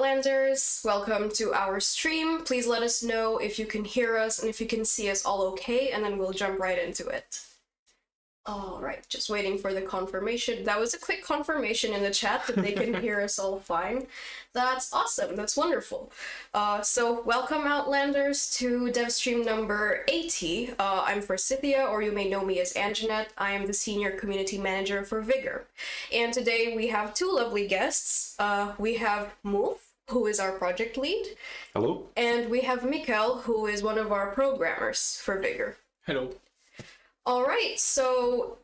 Outlanders, welcome to our stream. Please let us know if you can hear us and if you can see us all okay, and then we'll jump right into it. All right, just waiting for the confirmation. That was a quick confirmation in the chat that they can hear us all fine. That's awesome, that's wonderful. So welcome Outlanders to dev stream number 80. I'm Forsythia, or you may know me as Anjanette. I am the Senior Community Manager for Vigor. And today we have two lovely guests. We have Move, who is our project lead. Hello. And we have Mikel, who is one of our programmers for Vigor. Hello. All right, so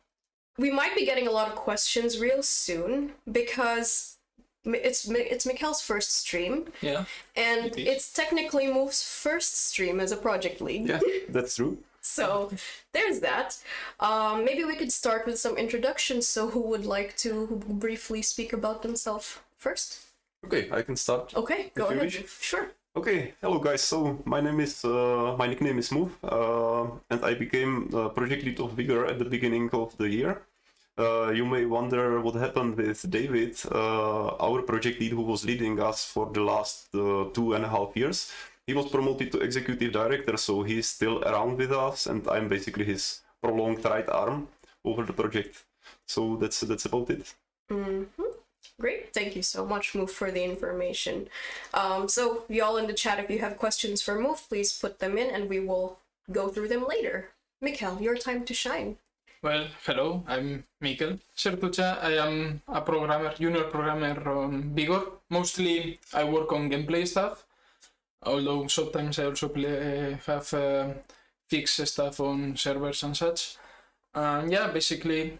we might be getting a lot of questions real soon because it's Mikel's first stream. Yeah. And it's technically Move's first stream as a project lead. Yeah, that's true. So there's that. Maybe we could start with some introductions. So who would like to briefly speak about themselves first? Okay, I can start. Okay, go ahead. Sure. Okay, hello guys. So my nickname is Move, and I became project lead of Vigor at the beginning of the year. You may wonder what happened with David, our project lead who was leading us for the last 2.5 years. He was promoted to executive director, so he's still around with us, and I'm basically his prolonged right arm over the project. So that's about it. Great, thank you so much, Move, for the information. So y'all in the chat, if you have questions for Move, please put them in and we will go through them later. Mikel, your time to shine. Well, hello, I'm Mikel Sertutxa. I am a junior programmer on Vigor. Mostly I work on gameplay stuff, although sometimes I also have fix stuff on servers and such. Yeah, basically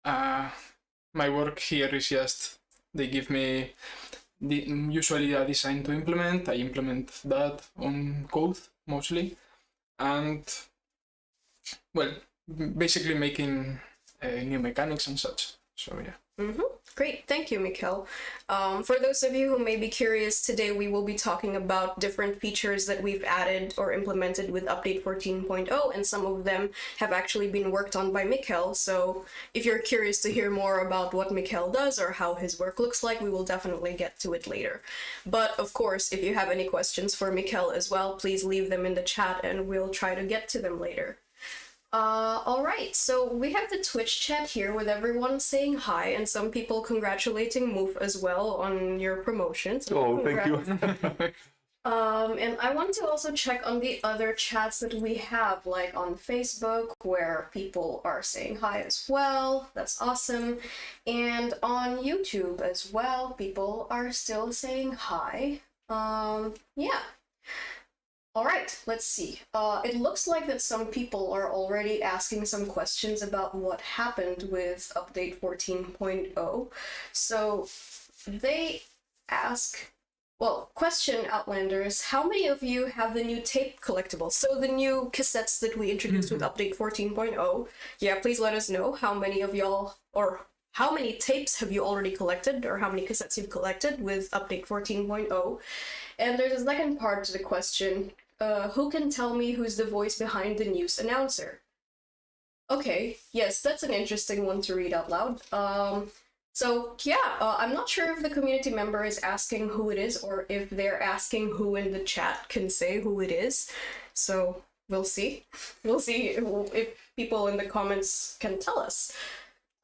my work here is just they give me usually a design to implement. I implement that on code mostly, and well, basically making new mechanics and such. So yeah. Great, thank you, Mikel. For those of you who may be curious, today we will be talking about different features that we've added or implemented with update 14.0, and some of them have actually been worked on by Mikel. So if you're curious to hear more about what Mikel does or how his work looks like, we will definitely get to it later. But of course, if you have any questions for Mikel as well, please leave them in the chat and we'll try to get to them later. All right, so we have the Twitch chat here with everyone saying hi and some people congratulating Move as well on your promotion. So oh, congrats. thank you. And I want to also check on the other chats that we have, like on Facebook, where people are saying hi as well. That's awesome. And on YouTube as well, people are still saying hi. Yeah. All right, let's see. It looks like that some people are already asking some questions about what happened with update 14.0. So they ask, well, question Outlanders, how many of you have the new tape collectibles? So the new cassettes that we introduced with update 14.0. Yeah, please let us know how many of y'all, or how many tapes have you already collected, or how many cassettes you've collected with update 14.0. And there's a second part to the question. Who can tell me who's the voice behind the news announcer? Okay, yes, that's an interesting one to read out loud. So yeah, I'm not sure if the community member is asking who it is or if they're asking who in the chat can say who it is. So we'll see. We'll see if people in the comments can tell us.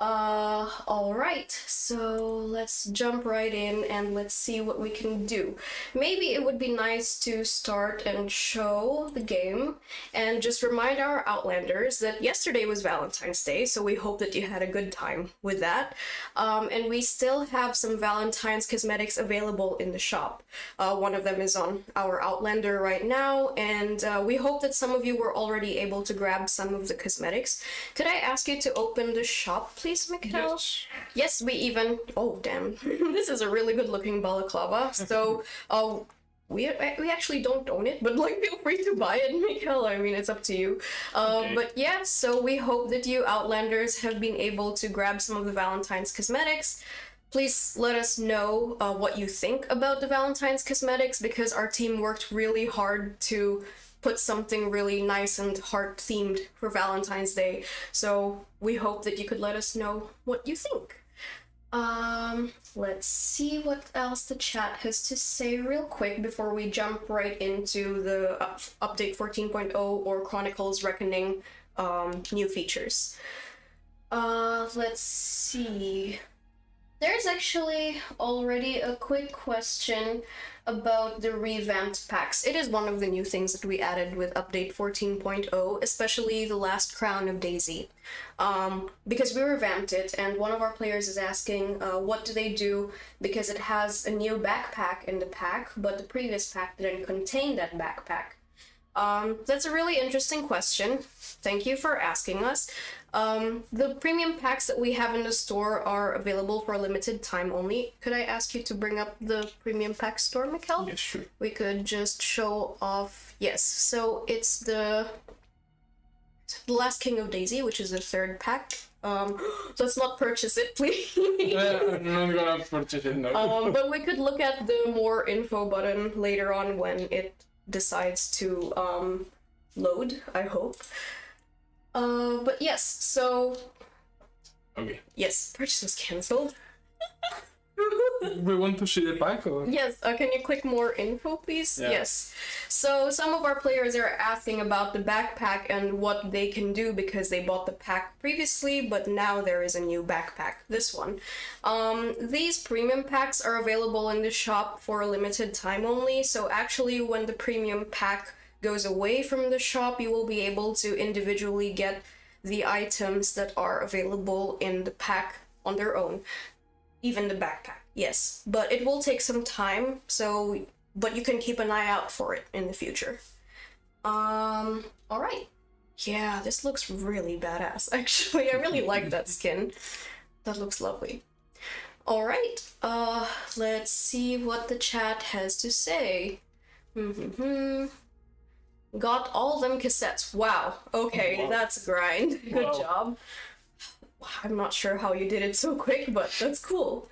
All right, so let's jump right in and let's see what we can do. Maybe it would be nice to start and show the game and just remind our Outlanders that yesterday was Valentine's Day, so we hope that you had a good time with that. And we still have some Valentine's cosmetics available in the shop. One of them is on our Outlander right now, and we hope that some of you were already able to grab some of the cosmetics. Could I ask you to open the shop, please? Mikel? Yes, we even... Oh, damn. This is a really good looking balaclava. So, we actually don't own it, but like, feel free to buy it, Mikel. I mean, it's up to you. Okay. But yeah, so we hope that you Outlanders have been able to grab some of the Valentine's cosmetics. Please let us know what you think about the Valentine's cosmetics, because our team worked really hard to put something really nice and heart-themed for Valentine's Day. So we hope that you could let us know what you think. Let's see what else the chat has to say real quick before we jump right into the update 14.0 or Chronicles Reckoning new features. Let's see. There's actually already a quick question about the revamped packs. It is one of the new things that we added with update 14.0, especially the last crown of DayZ. Because we revamped it, and one of our players is asking what do they do because it has a new backpack in the pack, but the previous pack didn't contain that backpack. That's a really interesting question. Thank you for asking us. The premium packs that we have in the store are available for a limited time only. Could I ask you to bring up the premium pack store, Mikel? Yes, sure. We could just show off. Yes, so it's the Last King of DayZ, which is the third pack. Let's not purchase it, please. I'm not gonna purchase it now. But we could look at the more info button later on when it decides to load, I hope. But yes, so Okay. yes, purchase was cancelled. We want to see the pack or? Yes, can you click more info, please? Yeah. Yes. So some of our players are asking about the backpack and what they can do because they bought the pack previously, but now there is a new backpack, this one. These premium packs are available in the shop for a limited time only, so actually when the premium pack goes away from the shop, you will be able to individually get the items that are available in the pack on their own. Even the backpack, yes. But it will take some time, but you can keep an eye out for it in the future. Alright. Yeah, this looks really badass, actually. I really like that skin. That looks lovely. Alright, let's see what the chat has to say. Got all them cassettes. Wow. Okay, Wow. that's a grind. Good Wow. job. I'm not sure how you did it so quick, but that's cool.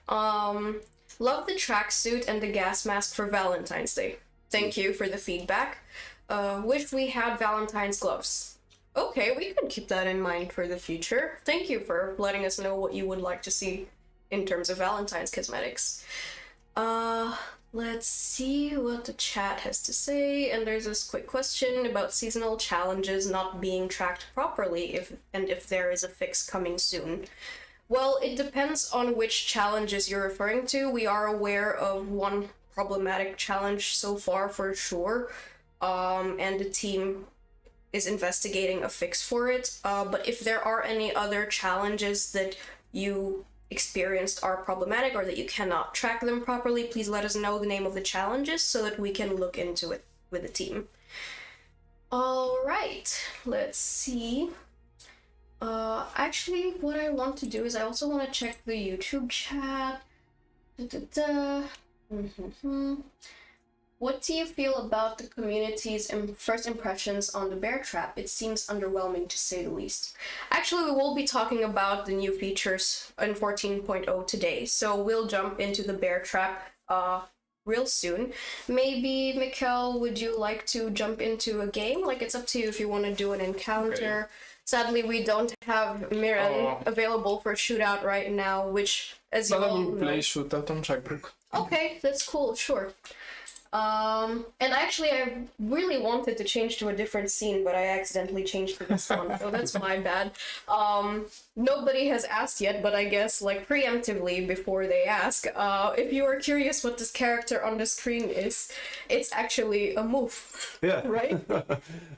Love the tracksuit and the gas mask for Valentine's Day. Thank you for the feedback. Wish we had Valentine's gloves. Okay, we could keep that in mind for the future. Thank you for letting us know what you would like to see in terms of Valentine's cosmetics. Let's see what the chat has to say, and there's this quick question about seasonal challenges not being tracked properly if there is a fix coming soon. Well, it depends on which challenges you're referring to. We are aware of one problematic challenge so far for sure, and the team is investigating a fix for it. But if there are any other challenges that you experienced are problematic or that you cannot track them properly, please let us know the name of the challenges so that we can look into it with the team. Alright, let's see. Actually, what I want to do is I also want to check the YouTube chat. What do you feel about the community's first impressions on the bear trap? It seems underwhelming to say the least. Actually, we will be talking about the new features in 14.0 today, so we'll jump into the bear trap real soon. Maybe, Mikel, would you like to jump into a game? Like, it's up to you if you want to do an encounter. Okay. Sadly, we don't have Myren available for shootout right now, which, as you all know... But I will play shootout on Checkbook. Okay, that's cool, sure. And actually I really wanted to change to a different scene, but I accidentally changed to this one, so that's my bad. Nobody has asked yet, but I guess, like, preemptively before they ask, if you are curious what this character on the screen is, it's actually a move. Yeah. Right?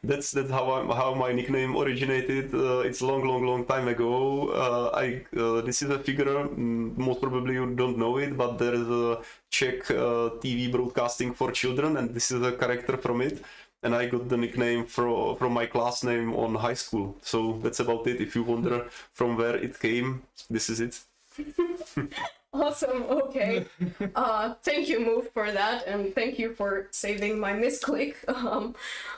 That's how my nickname originated. It's long time ago. This is a figure, most probably you don't know it, but there is a Czech TV broadcasting for children, and this is a character from it. And I got the nickname from my class name on high school. So that's about it. If you wonder from where it came, this is it. Awesome, okay. Thank you, Move, for that, and thank you for saving my misclick.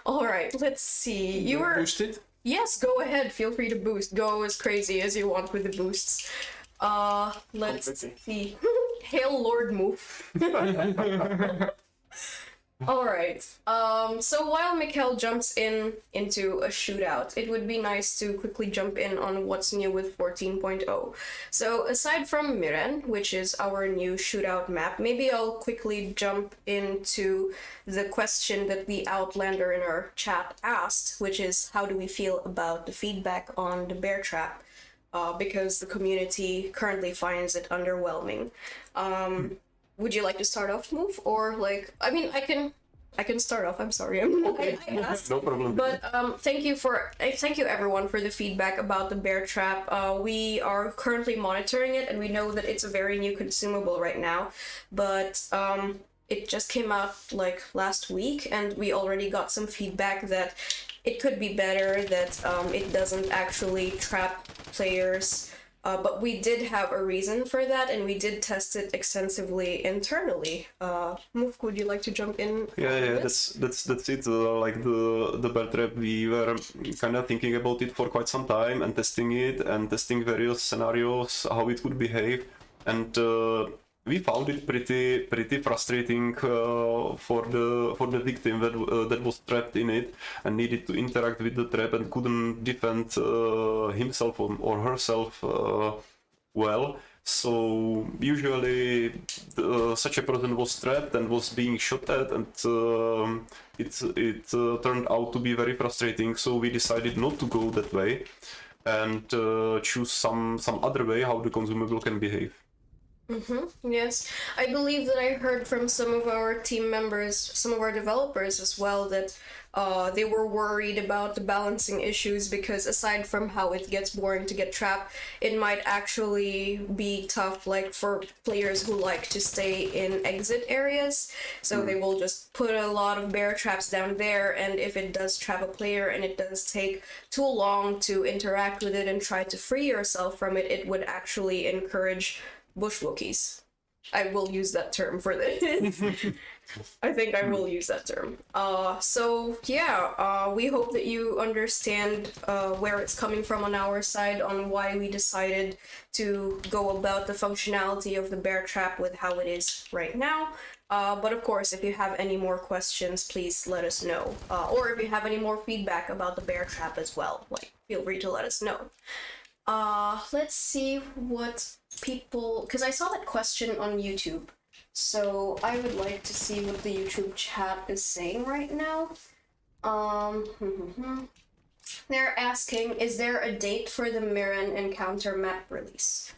Alright, let's see. You were... Boost it? Yes, go ahead. Feel free to boost. Go as crazy as you want with the boosts. Let's see. Hail Lord Move. Alright. So while Mikel jumps into a shootout, it would be nice to quickly jump in on what's new with 14.0. So aside from Myren, which is our new shootout map, maybe I'll quickly jump into the question that the Outlander in our chat asked, which is how do we feel about the feedback on the bear trap? Because the community currently finds it underwhelming. Would you like to start off, Move? Or like, I mean, I can start off. I'm sorry, I asked. No problem. But thank you everyone for the feedback about the bear trap. We are currently monitoring it, and we know that it's a very new consumable right now. But it just came out like last week, and we already got some feedback that it could be better, that it doesn't actually trap players. But we did have a reason for that, and we did test it extensively internally. Move, would you like to jump in? Yeah, that's it. Like the bear trap, we were kind of thinking about it for quite some time and testing it and testing various scenarios, how it would behave, and we found it pretty frustrating for the victim that was trapped in it and needed to interact with the trap and couldn't defend himself or herself well. So usually such a person was trapped and was being shot at, and it turned out to be very frustrating. So we decided not to go that way and choose some other way how the consumable can behave. Yes, I believe that I heard from some of our team members, some of our developers as well, that they were worried about the balancing issues because aside from how it gets boring to get trapped, it might actually be tough, like for players who like to stay in exit areas. So they will just put a lot of bear traps down there, and if it does trap a player and it does take too long to interact with it and try to free yourself from it, it would actually encourage bushwookies. I will use that term for this. I think I will use that term. So yeah, we hope that you understand where it's coming from on our side on why we decided to go about the functionality of the bear trap with how it is right now. But of course, if you have any more questions, please let us know. Or if you have any more feedback about the bear trap as well, like feel free to let us know. Let's see what people, because I saw that question on YouTube, so I would like to see what the YouTube chat is saying right now. They're asking, is there a date for the Myren encounter map release?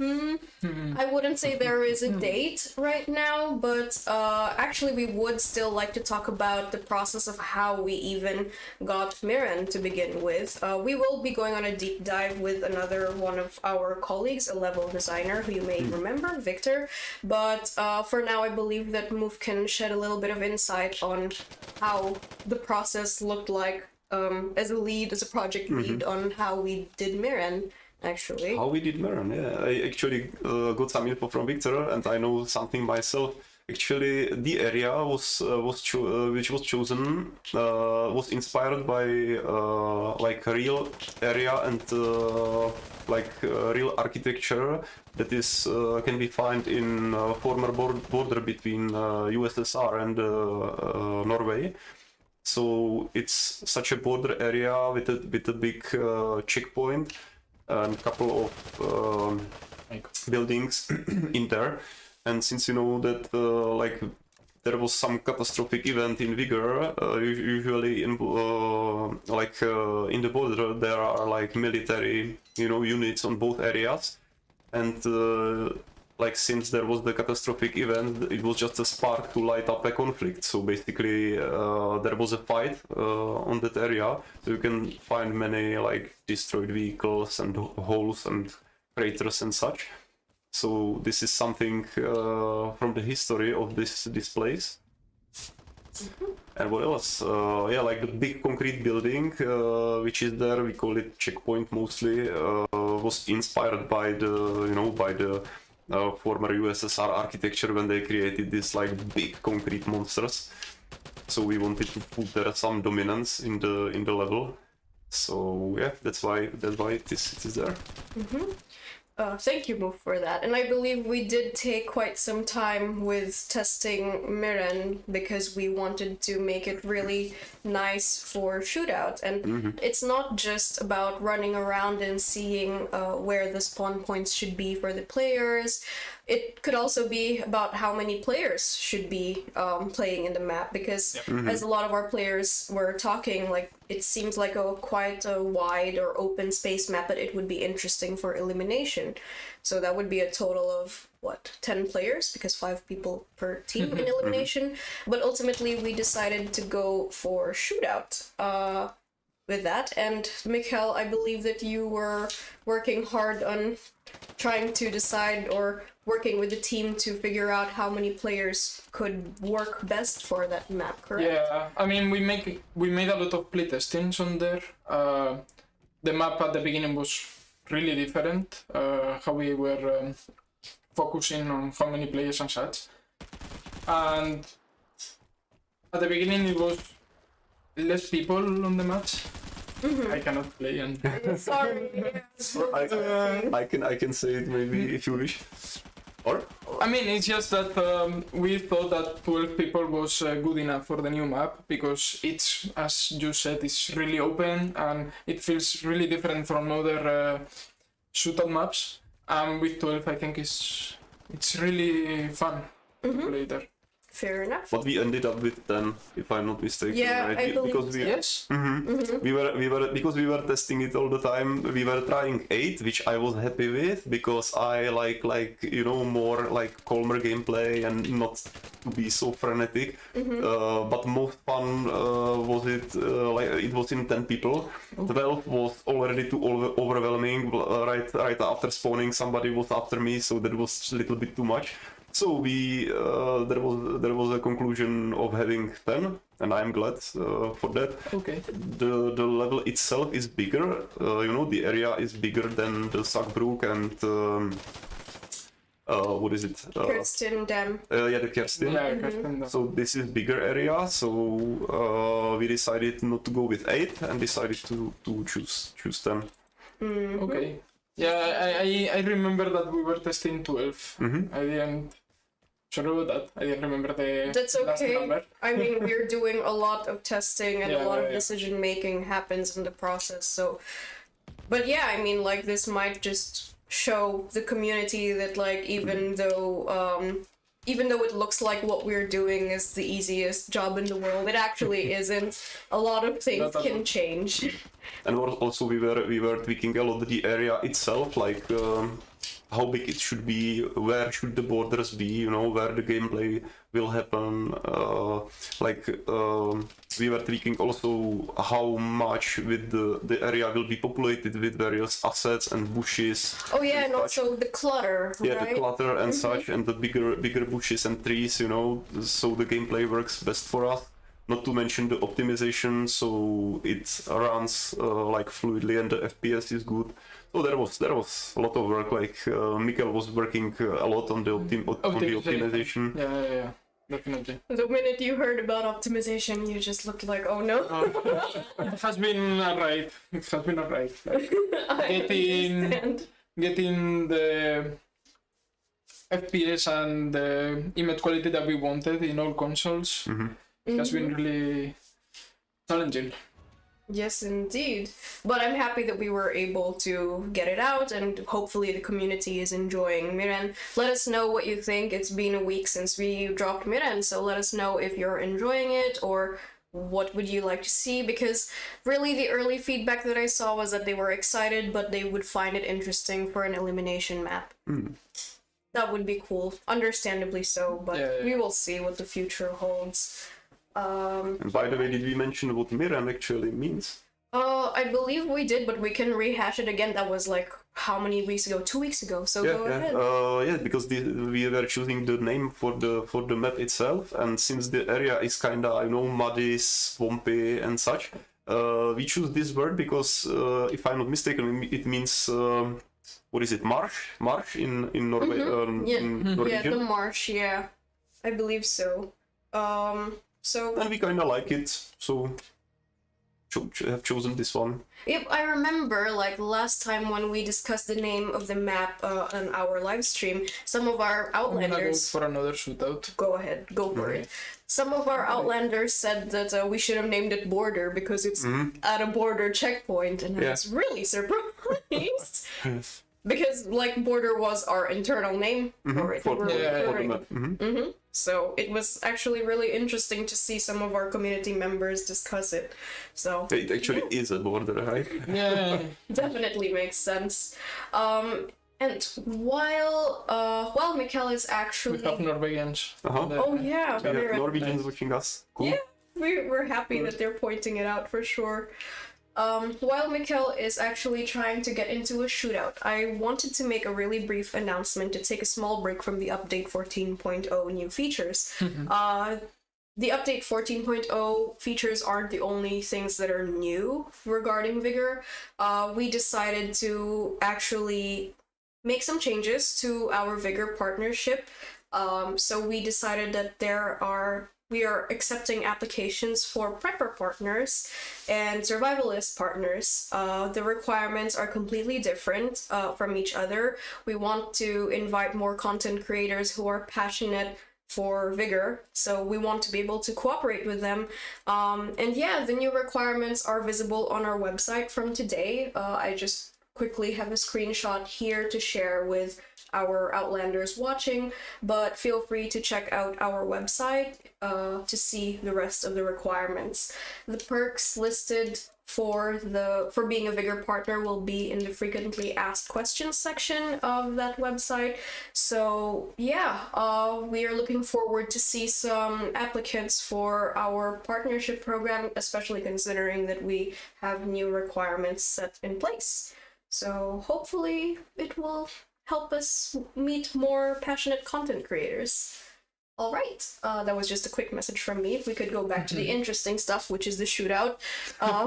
I wouldn't say there is a date right now, but actually we would still like to talk about the process of how we even got Myren to begin with. We will be going on a deep dive with another one of our colleagues, a level designer who you may remember, Victor. But for now, I believe that Move can shed a little bit of insight on how the process looked like as a project lead on how we did Myren. Actually, how we did Myren, yeah. I actually got some info from Victor, and I know something myself. Actually, the area which was chosen was inspired by like a real area and real architecture that is can be found in former border between USSR and Norway. So it's such a border area with a big checkpoint and a couple of buildings in there. And since you know that like there was some catastrophic event in Vigor, usually in in the border there are like military units on both areas, and like since there was the catastrophic event, it was just a spark to light up a conflict. So basically there was a fight on that area, so you can find many like destroyed vehicles and holes and craters and such. So this is something from the history of this place. And what else? Yeah, like the big concrete building which is there, we call it checkpoint mostly, was inspired by the former USSR architecture when they created this like big concrete monsters. So we wanted to put there some dominance in the level. So yeah, that's why it is there. Thank you, Move, for that. And I believe we did take quite some time with testing Myren because we wanted to make it really nice for shootout. And it's not just about running around and seeing where the spawn points should be for the players. It could also be about how many players should be playing in the map, because as a lot of our players were talking, like, it seems like quite a wide or open space map, but it would be interesting for elimination. So that would be a total of, 10 players, because 5 people per team in elimination. But ultimately we decided to go for shootout with that. And Mikel, I believe that you were working hard on trying to decide, or working with the team to figure out how many players could work best for that map, correct? Yeah, I mean, we made a lot of playtestings on there. The map at the beginning was really different, how we were focusing on how many players and such. And at the beginning it was less people on the match. I cannot play and Sorry. I can say it maybe if you wish. Or? I mean, it's just that we thought that 12 people was good enough for the new map, because it's, as you said, it's really open and it feels really different from other shootout maps. And with 12, I think it's really fun to play there. Fair enough. What we ended up with then, if I'm not mistaken, Yeah, right? I believe Because we, Yes. we were because we were testing it all the time. We were trying 8, which I was happy with, because I like more like calmer gameplay and not to be so frenetic. But most fun was it it was in 10 people. 12 was already too overwhelming. Right after spawning, somebody was after me, so that was a little bit too much. So we there was a conclusion of having 10, and I'm glad for that. Okay. The level itself is bigger. The area is bigger than the Sackbrook and what is it? Kirsten Dam. Yeah, the Kerstin. Yeah, Kirsten. So this is bigger area. So we decided not to go with 8 and decided to choose 10. Okay. Yeah, I remember that we were testing 12. I didn't. Sorry about that. I didn't remember the That's last okay. number. I mean, we're doing a lot of testing and a Yeah, lot of yeah. decision making happens in the process. So, but yeah, I mean, like, this might just show the community that, like, even though it looks like what we're doing is the easiest job in the world, it actually isn't. A lot of things Not at can all. change. And also we were tweaking a lot the area itself, like how big it should be, where should the borders be, where the gameplay will happen. We were tweaking also how much with the area will be populated with various assets and bushes. Oh yeah, and such. also the clutter, Yeah, right? the clutter and such, and the bigger bushes and trees, so the gameplay works best for us. Not to mention the optimization, so it runs like fluidly and the FPS is good. So there was a lot of work. Like Mikel was working a lot on the optimization. Yeah, definitely. The minute you heard about optimization, you just looked like, oh no. It has been alright. I understand. Getting the FPS and the image quality that we wanted in all consoles has been really challenging. Yes, indeed. But I'm happy that we were able to get it out, and hopefully the community is enjoying Myren. Let us know what you think. It's been a week since we dropped Myren, so let us know if you're enjoying it, or what would you like to see, because really the early feedback that I saw was that they were excited, but they would find it interesting for an elimination map. That would be cool. Understandably so, but Yeah. we will see what the future holds. And by the way, did we mention what Myren actually means? I believe we did, but we can rehash it again. That was like how many weeks ago? 2 weeks ago. So go ahead. Because we were choosing the name for the map itself, and since the area is kinda muddy, swampy, and such, we choose this word because if I'm not mistaken, it means what is it? Marsh in Norway. In Yeah, Norwegian. the marsh. Yeah, I believe so. So And we kinda like it, so have chosen this one. Yep, I remember like last time when we discussed the name of the map on our live stream, some of our I'm gonna go Outlanders... for another shootout. Go ahead, go for it. Some of our Outlanders said that we should have named it Border because it's at a border checkpoint, and I was really surprised. Yes. Because, like, Border was our internal name for it. So it was actually really interesting to see some of our community members discuss it. So It actually is a border, right? Yeah. definitely makes sense. And while Mikel is actually... We have Norwegians. Oh yeah, We have we're- Norwegians watching us. Cool. Yeah, we're happy that they're pointing it out for sure. While Mikel is actually trying to get into a shootout, I wanted to make a really brief announcement to take a small break from the update 14.0 new features. The update 14.0 features aren't the only things that are new regarding Vigor. We decided to actually make some changes to our Vigor partnership. So we decided that we are accepting applications for prepper partners and survivalist partners. The requirements are completely different from each other. We want to invite more content creators who are passionate for Vigor, so we want to be able to cooperate with them. And yeah, the new requirements are visible on our website from today. I just quickly have a screenshot here to share with our Outlanders watching, but feel free to check out our website to see the rest of the requirements. The perks listed for being a Vigor partner will be in the frequently asked questions section of that website. So yeah, we are looking forward to see some applicants for our partnership program, especially considering that we have new requirements set in place. So hopefully it will help us meet more passionate content creators. All right, that was just a quick message from me. We could go back to the interesting stuff, which is the shootout,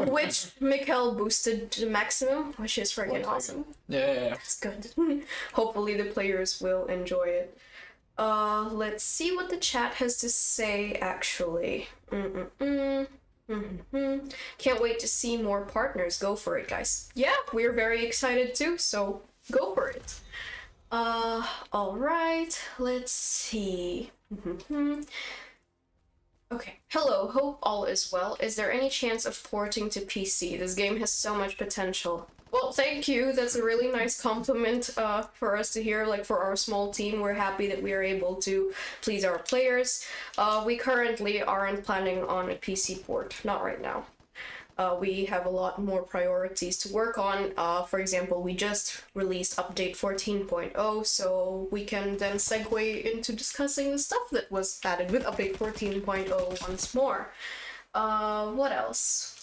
which Mikel boosted to maximum, which is freaking awesome. Yeah. That's good. Hopefully the players will enjoy it. Let's see what the chat has to say, actually. Can't wait to see more partners. Go for it, guys. Yeah, we're very excited too, so go for it. All right, let's see. Okay. Hello, hope all is well. Is there any chance of porting to PC? This game has so much potential. Well, thank you. That's a really nice compliment for us to hear. Like, for our small team, we're happy that we are able to please our players. We currently aren't planning on a PC port. Not right now. We have a lot more priorities to work on. For example, we just released update 14.0, so we can then segue into discussing the stuff that was added with update 14.0 once more. What else?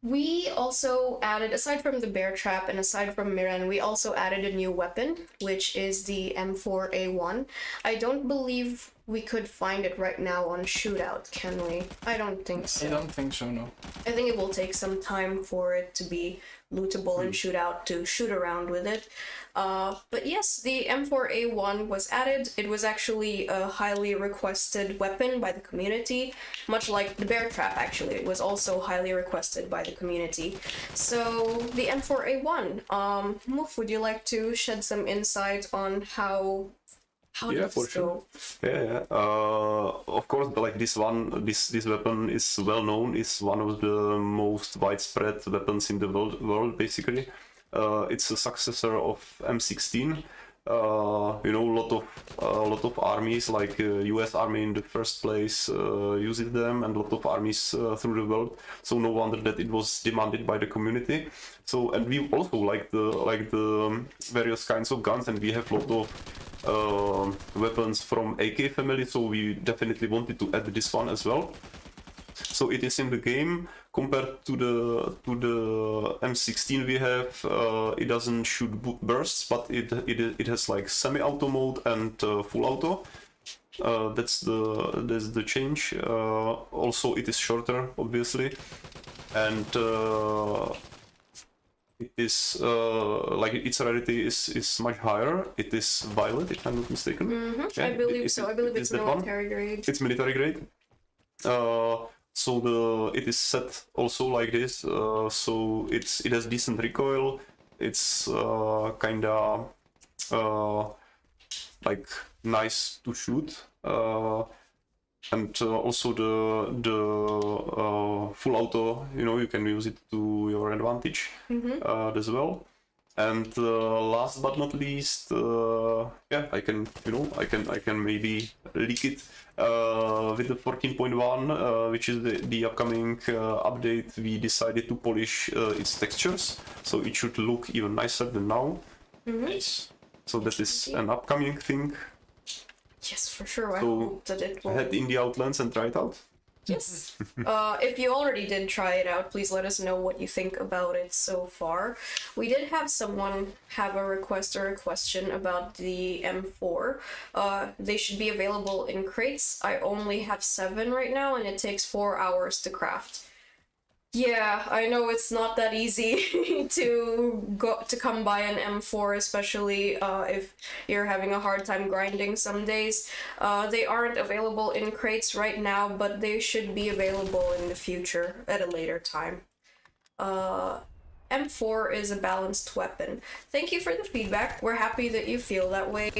We also added, aside from the bear trap and aside from Myren, we also added a new weapon, which is the M4A1. I don't believe we could find it right now on Shootout, can we? I don't think so. I don't think so, no. I think it will take some time for it to be lootable in Shootout to shoot around with it. But yes, the M4A1 was added. It was actually a highly requested weapon by the community, much like the bear trap, actually. It was also highly requested by the community. So the M4A1, Moof, would you like to shed some insight on how does for this sure. go? Yeah. Of course, like this weapon is well known. It's one of the most widespread weapons in the world, basically. It's a successor of M16. A lot of armies, like US Army in the first place, uses them, and a lot of armies through the world. So no wonder that it was demanded by the community. So, and we also like the various kinds of guns, and we have a lot of weapons from AK family. So we definitely wanted to add this one as well. So it is in the game. Compared to the M16 we have, it doesn't shoot bursts, but it has like semi-auto mode and full auto. That's the change. Also, it is shorter, obviously, and it is like its rarity is much higher. It is violet, if I'm not mistaken. I believe so. I believe it's military grade. It's military grade. So it is set also like this. So it has decent recoil. It's kinda like nice to shoot. And also the full auto, you can use it to your advantage as well. And last but not least, I can maybe leak it with the 14.1, which is the upcoming update. We decided to polish its textures, so it should look even nicer than now. Nice. So that is an upcoming thing. Yes, for sure. I So, hope that it will. Head in the Outlands and try it out. Yes. If you already did try it out, please let us know what you think about it so far. We did have someone have a request or a question about the M4. They should be available in crates. I only have 7 right now, and it takes 4 hours to craft. Yeah, I know it's not that easy to come by an M4, especially if you're having a hard time grinding some days. They aren't available in crates right now, but they should be available in the future at a later time. M4 is a balanced weapon. Thank you for the feedback. We're happy that you feel that way.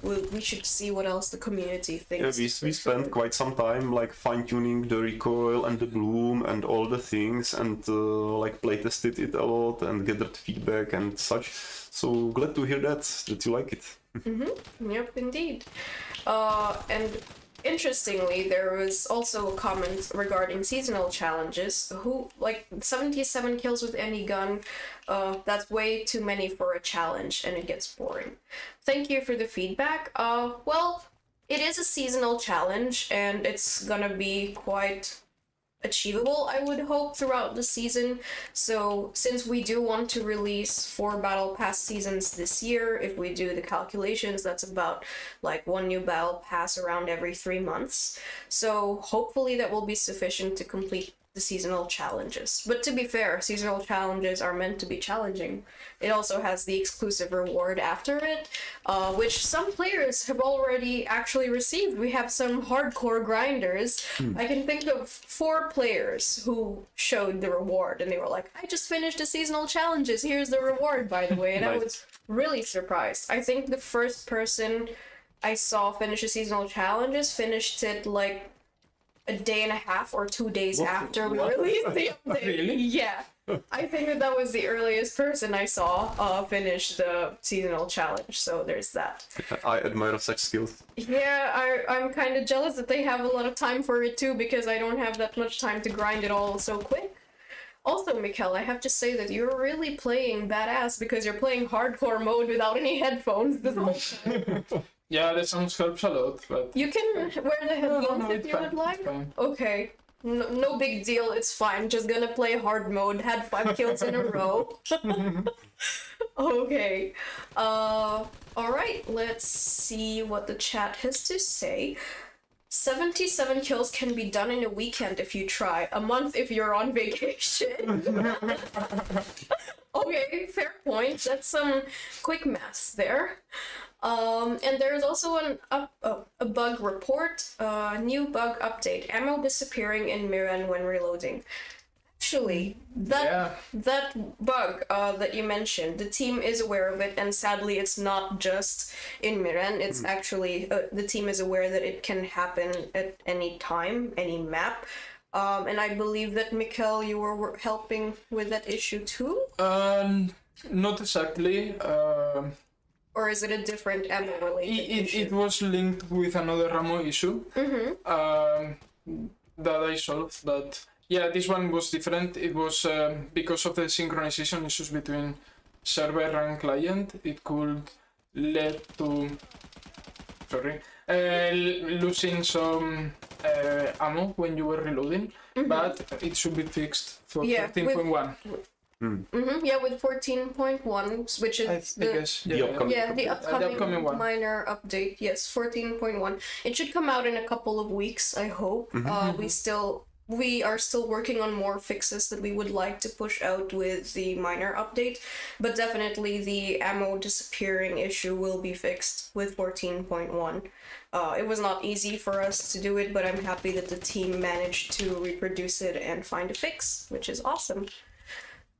We should see what else the community thinks. Yeah, we spent quite some time like fine-tuning the recoil and the bloom and all the things, and like playtested it a lot and gathered feedback and such. So glad to hear that you like it. Yep, indeed. And interestingly, there was also a comment regarding seasonal challenges. 77 kills with any gun, that's way too many for a challenge, and it gets boring. Thank you for the feedback. Well, it is a seasonal challenge, and it's gonna be quite achievable, I would hope, throughout the season. So since we do want to release 4 battle pass seasons this year, if we do the calculations, that's about like 1 new battle pass around every 3 months. So hopefully that will be sufficient to complete the seasonal challenges. But to be fair, seasonal challenges are meant to be challenging. It also has the exclusive reward after it, which some players have already actually received. We have some hardcore grinders. I can think of 4 players who showed the reward, and they were like, I just finished the seasonal challenges, here's the reward, by the way. And I was really surprised. I think the first person I saw finish the seasonal challenges finished it like a day and a half or 2 days after we released the update. Really? Yeah. I think that was the earliest person I saw finish the seasonal challenge, so there's that. I admire such skills. Yeah, I'm kind of jealous that they have a lot of time for it too, because I don't have that much time to grind it all so quick. Also, Mikel, I have to say that you're really playing badass, because you're playing hardcore mode without any headphones this whole time. Yeah, that sounds helps a lot, but You can wear the headphones if it's you fine, would like. it's fine. Okay. No big deal, it's fine. Just gonna play hard mode. Had 5 kills in a row. Okay. Alright, let's see what the chat has to say. 77 kills can be done in a weekend if you try. A month if you're on vacation. Okay, fair point. That's some quick maths there. And there's also a bug report, new bug update, ammo disappearing in Myren when reloading. Actually, that bug that you mentioned, the team is aware of it, and sadly it's not just in Myren, it's actually, the team is aware that it can happen at any time, any map. And I believe that, Mikel, you were helping with that issue too? Not exactly. Or is it a different ammo-related issue? It was linked with another ammo issue that I solved. But yeah, this one was different. It was because of the synchronization issues between server and client. It could lead to losing some ammo when you were reloading, but it should be fixed for 13.1. Yeah, with 14.1, which is the upcoming minor update. Yes, 14.1. It should come out in a couple of weeks, I hope. we are still working on more fixes that we would like to push out with the minor update, but definitely the ammo disappearing issue will be fixed with 14.1. It was not easy for us to do it, but I'm happy that the team managed to reproduce it and find a fix, which is awesome.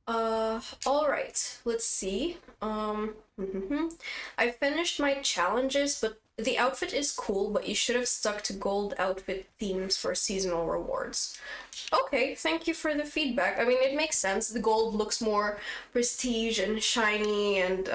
Alright, let's see. I finished my challenges, but the outfit is cool, but you should have stuck to gold outfit themes for seasonal rewards. Okay, thank you for the feedback. I mean, it makes sense. The gold looks more prestige and shiny, and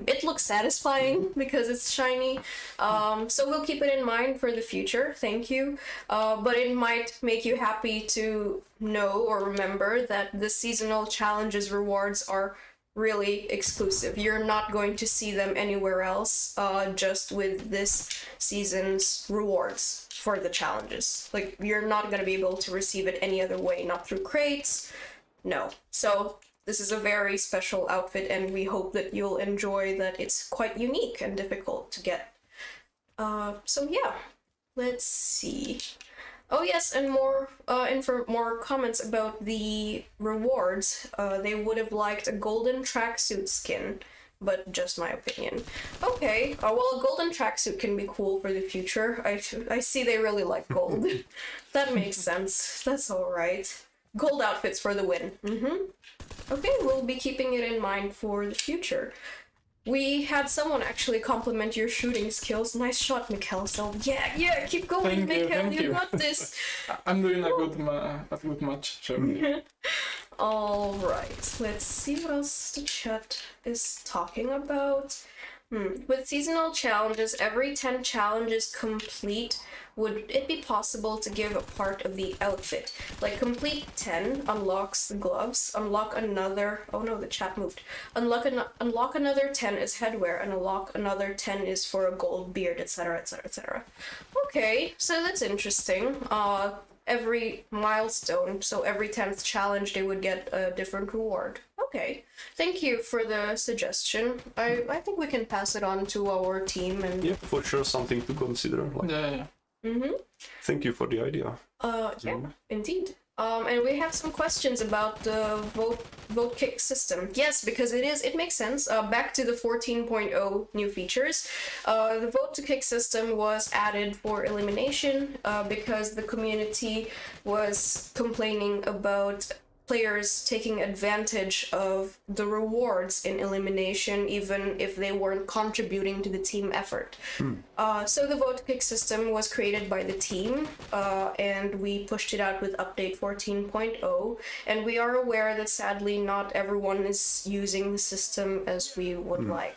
it looks satisfying because it's shiny. So we'll keep it in mind for the future. Thank you. But it might make you happy to know or remember that the seasonal challenges rewards are really exclusive. You're not going to see them anywhere else, just with this season's rewards for the challenges. Like, you're not going to be able to receive it any other way, not through crates, no. So this is a very special outfit, and we hope that you'll enjoy that. It's quite unique and difficult to get. So yeah, let's see. Oh yes, and more for more comments about the rewards. They would have liked a golden tracksuit skin, but just my opinion. Okay, well, a golden tracksuit can be cool for the future. I see they really like gold. That makes sense. That's alright. Gold outfits for the win. Okay, we'll be keeping it in mind for the future. We had someone actually compliment your shooting skills. Nice shot, Mikel. So yeah, keep going, Mikel. You got this. I'm doing a good match. So. All right. Let's see what else the chat is talking about. With seasonal challenges, every 10 challenges complete, would it be possible to give a part of the outfit? Like, complete 10 unlocks the gloves, unlock another... Oh no, the chat moved. Unlock another 10 is headwear, and unlock another 10 is for a gold beard, etc, etc, etc. Okay, so that's interesting. Every milestone, so every 10th challenge, they would get a different reward. Okay, thank you for the suggestion. I think we can pass it on to our team and... Yeah, for sure, something to consider. Like, Yeah. Thank you for the idea. Yeah, indeed. And we have some questions about the vote kick system. Yes, because it makes sense. Back to the 14.0 new features. The vote to kick system was added for Elimination because the community was complaining about players taking advantage of the rewards in Elimination, even if they weren't contributing to the team effort. So the vote pick system was created by the team, and we pushed it out with update 14.0, and we are aware that sadly not everyone is using the system as we would like.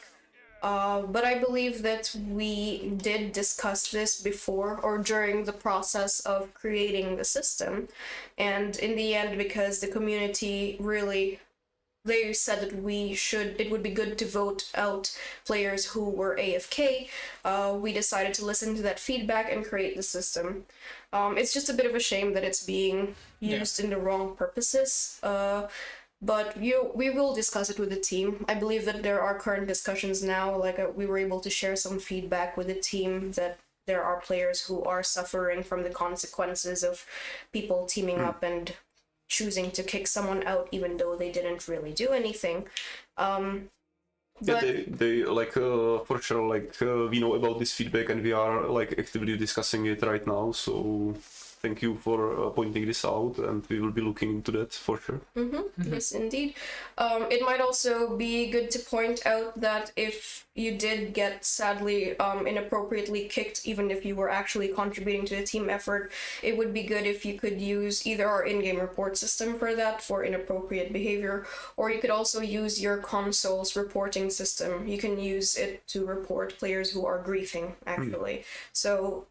But I believe that we did discuss this before or during the process of creating the system. And in the end, because the community really, they said that it would be good to vote out players who were AFK, we decided to listen to that feedback and create the system. It's just a bit of a shame that it's being used in the wrong purposes. But we will discuss it with the team. I believe that there are current discussions now, like we were able to share some feedback with the team that there are players who are suffering from the consequences of people teaming up and choosing to kick someone out even though they didn't really do anything. Yeah, they like for sure, like we know about this feedback and we are like actively discussing it right now, so thank you for pointing this out, and we will be looking into that for sure. Yes, indeed. It might also be good to point out that if you did get sadly inappropriately kicked, even if you were actually contributing to the team effort, it would be good if you could use either our in-game report system for that, for inappropriate behavior, or you could also use your console's reporting system. You can use it to report players who are griefing, actually. So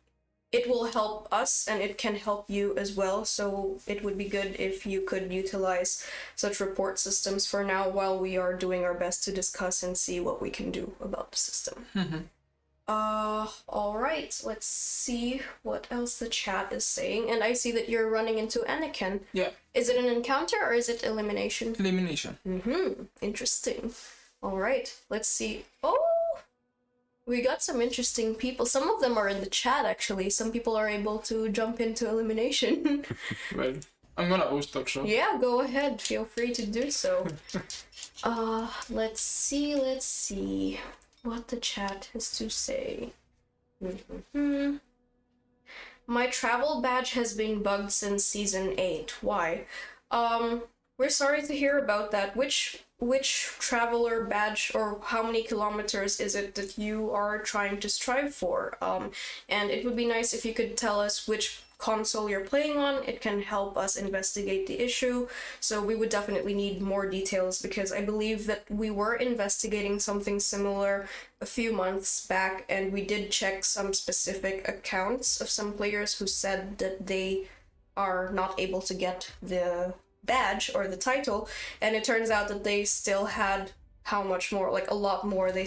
it will help us and it can help you as well, so it would be good if you could utilize such report systems for now while we are doing our best to discuss and see what we can do about the system. Alright, let's see what else the chat is saying. And I see that you're running into Anakin. Yeah. Is it an encounter or is it elimination? Elimination. Interesting. Alright, let's see. Oh! We got some interesting people. Some of them are in the chat, actually. Some people are able to jump into elimination. Well, I'm gonna post also. Yeah, go ahead. Feel free to do so. Let's see what the chat has to say. My travel badge has been bugged since season 8. Why? We're sorry to hear about that. Which traveler badge or how many kilometers is it that you are trying to strive for? And it would be nice if you could tell us which console you're playing on. It can help us investigate the issue. So we would definitely need more details because I believe that we were investigating something similar a few months back and we did check some specific accounts of some players who said that they are not able to get the badge or the title, and it turns out that they still had how much more, like a lot more. They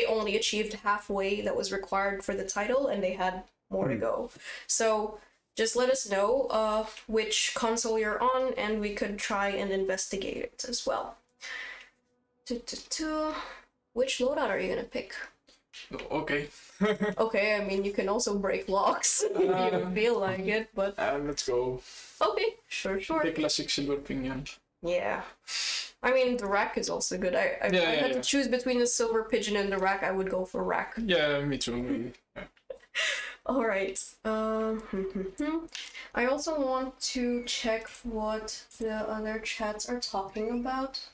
only achieved halfway that was required for the title and they had more to go. So just let us know which console you're on and we could try and investigate it as well. Which loadout are you gonna pick? Okay. Okay, I mean you can also break locks if you feel like it, but Let's go. okay, sure. The classic silver pinion. Yeah. I mean, the rack is also good. I had to choose between the silver pigeon and the rack. I would go for rack. Yeah, me too. Yeah. All right. I also want to check what the other chats are talking about.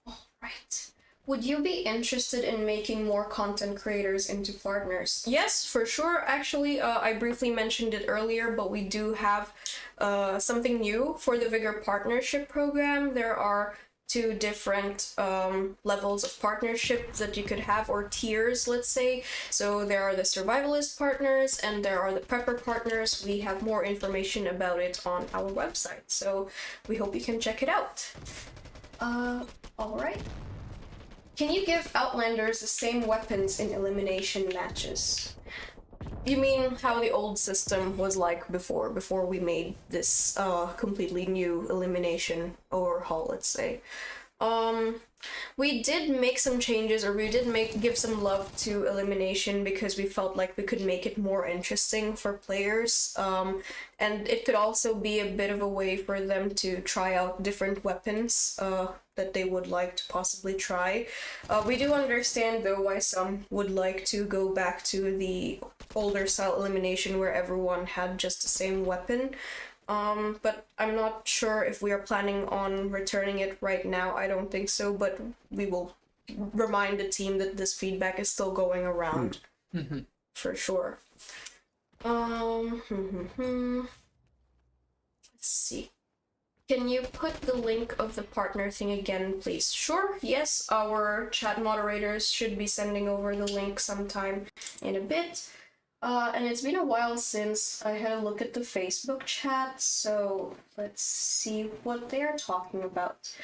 All right. Would you be interested in making more content creators into partners? Yes, for sure. Actually, I briefly mentioned it earlier, but we do have something new for the Vigor partnership program. There are 2 different levels of partnership that you could have, or tiers, let's say. So there are the survivalist partners and there are the prepper partners. We have more information about it on our website, so we hope you can check it out. All right. Can you give Outlanders the same weapons in elimination matches? You mean how the old system was like before we made this completely new elimination overhaul, let's say. We did make some changes, or we did give some love to elimination because we felt like we could make it more interesting for players. And it could also be a bit of a way for them to try out different weapons that they would like to possibly try. We do understand though why some would like to go back to the older style elimination where everyone had just the same weapon. But I'm not sure if we are planning on returning it right now. I don't think so, but we will remind the team that this feedback is still going around. For sure. Let's see. Can you put the link of the partner thing again, please? Sure, yes, our chat moderators should be sending over the link sometime in a bit. And it's been a while since I had a look at the Facebook chat, so let's see what they're talking about.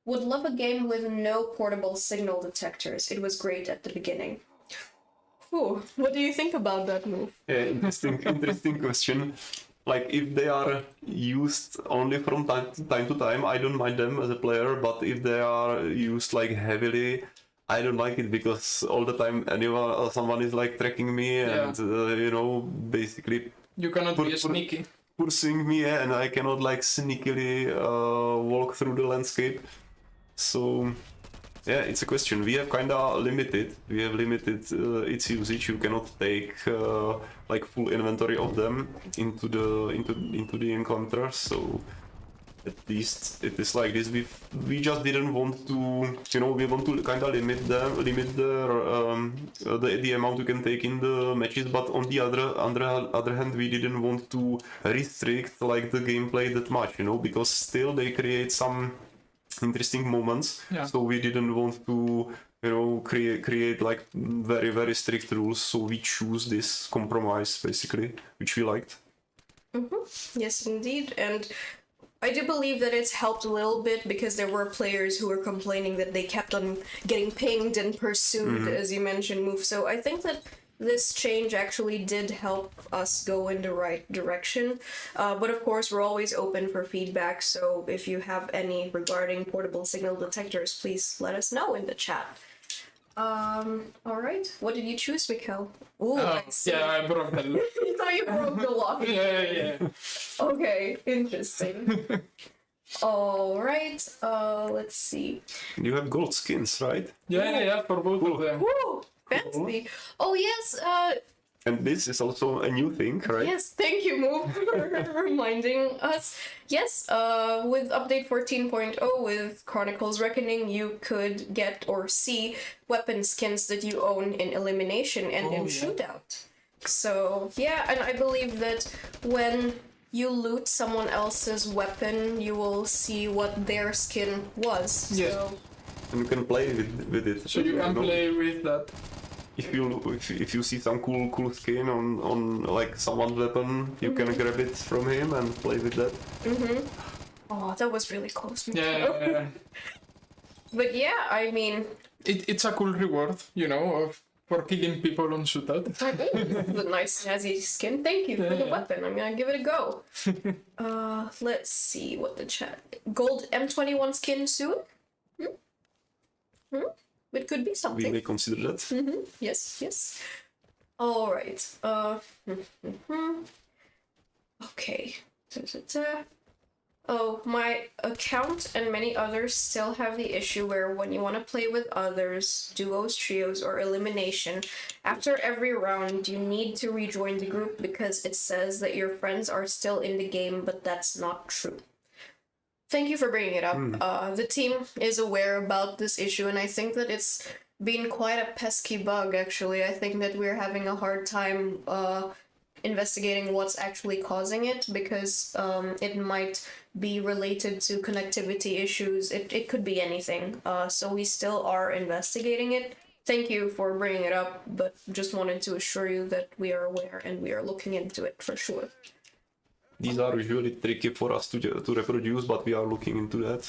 Would love a game with no portable signal detectors. It was great at the beginning. Ooh, what do you think about that move? Yeah, interesting question. Like, if they are used only from time to time, I don't mind them as a player, but if they are used like heavily, I don't like it because all the time someone is like tracking me and basically You cannot be sneaky. pursuing me, and I cannot like sneakily walk through the landscape. So yeah, it's a question. We have kinda limited. We have limited its usage. You cannot take like full inventory of them into the encounter. So at least it is like this. We just didn't want to, we want to kind of limit the amount you can take in the matches. But on the other hand, we didn't want to restrict like the gameplay that much, because still they create some interesting moments. Yeah. So we didn't want to, create like very, very strict rules. So we choose this compromise basically, which we liked. Yes, indeed, and I do believe that it's helped a little bit because there were players who were complaining that they kept on getting pinged and pursued, as you mentioned, Move. So I think that this change actually did help us go in the right direction. But of course, we're always open for feedback. So if you have any regarding portable signal detectors, please let us know in the chat. All right. What did you choose, Mikel? Ooh, I see. Yeah, I broke the lock. I thought you broke the lock. Yeah. Okay, interesting. All right. Let's see. You have gold skins, right? Yeah, for both of them. Woo! Fancy. Oh yes. And this is also a new thing, right? Yes. Thank you, Move, for reminding us. Yes. With update 14.0 with Chronicles Reckoning, you could get or see weapon skins that you own in Elimination and in Shootout. So yeah, and I believe that when you loot someone else's weapon, you will see what their skin was. Yeah. So And you can play with it. So you can know, play with that. if you see some cool skin on like someone's weapon, you can grab it from him and play with that. oh, that was really close. Yeah. But yeah, I mean, It's a cool reward, for killing people on Shootout. the nice snazzy skin. Thank you for the weapon. I'm gonna give it a go. Let's see what the chat. Gold M21 skin soon. It could be We something. may consider that. Yes. All right. Okay. Oh, my account and many others still have the issue where when you want to play with others, duos, trios, or elimination, after every round you need to rejoin the group because it says that your friends are still in the game, but that's not true. Thank you for bringing it up. The team is aware about this issue, and I think that it's been quite a pesky bug, actually. I think that we're having a hard time investigating what's actually causing it, because it might be related to connectivity issues. It could be anything. So we still are investigating it. Thank you for bringing it up, but just wanted to assure you that we are aware and we are looking into it for sure. These are usually tricky for us to reproduce, but we are looking into that.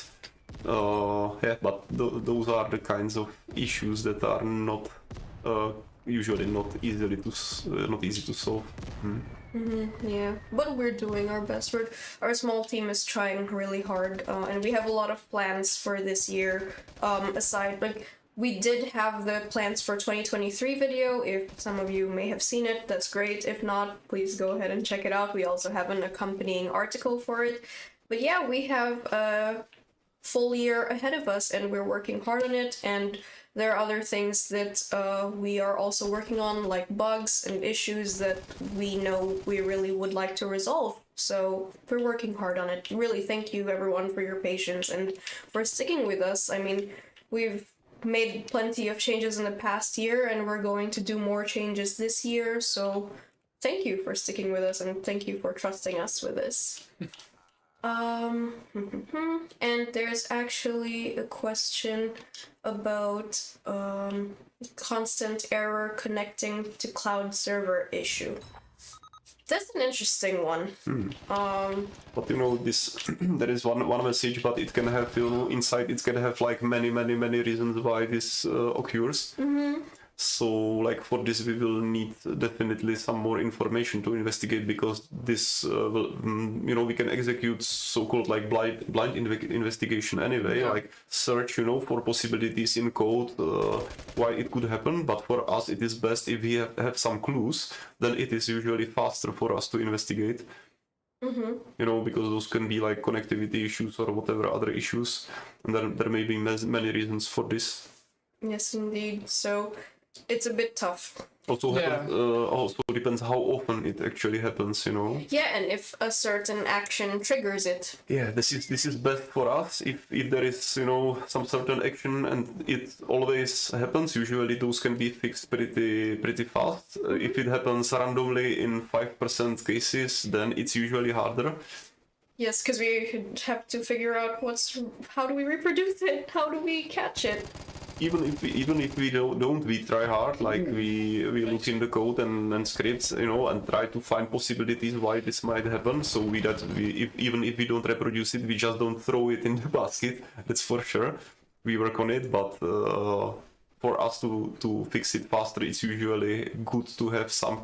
Yeah, but those are the kinds of issues that are not usually not easy to solve. Yeah, but we're doing our best. Our small team is trying really hard, and we have a lot of plans for this year. Aside, like, we did have the plans for 2023 video. If some of you may have seen it, that's great. If not, please go ahead and check it out. We also have an accompanying article for it. But yeah, we have a full year ahead of us, and we're working hard on it. And there are other things that we are also working on, like bugs and issues that we know we really would like to resolve. So we're working hard on it. Really, thank you everyone for your patience and for sticking with us. I mean, we've made plenty of changes in the past year, and we're going to do more changes this year. So thank you for sticking with us, and thank you for trusting us with this. And there's actually a question about constant error connecting to cloud server issue. That's an interesting one. But this there is one message, but it can have inside it can have like many reasons why this occurs. So like for this we will need definitely some more information to investigate, because this will we can execute so-called like blind investigation anyway, like search for possibilities in code why it could happen. But for us it is best if we have some clues, then it is usually faster for us to investigate. Because those can be like connectivity issues or whatever other issues, and there may be many reasons for this. Yes, indeed. So it's a bit tough. Also depends how often it actually happens, Yeah, and if a certain action triggers it. Yeah, this is best for us if there is some certain action and it always happens. Usually those can be fixed pretty fast. If it happens randomly in 5% cases, then it's usually harder. Yes, because we have to figure out how do we reproduce it? How do we catch it? Even if we don't, we try hard. Like we look in the code and scripts, and try to find possibilities why this might happen. So even if we don't reproduce it, we just don't throw it in the basket. That's for sure. We work on it, but for us to fix it faster, it's usually good to have some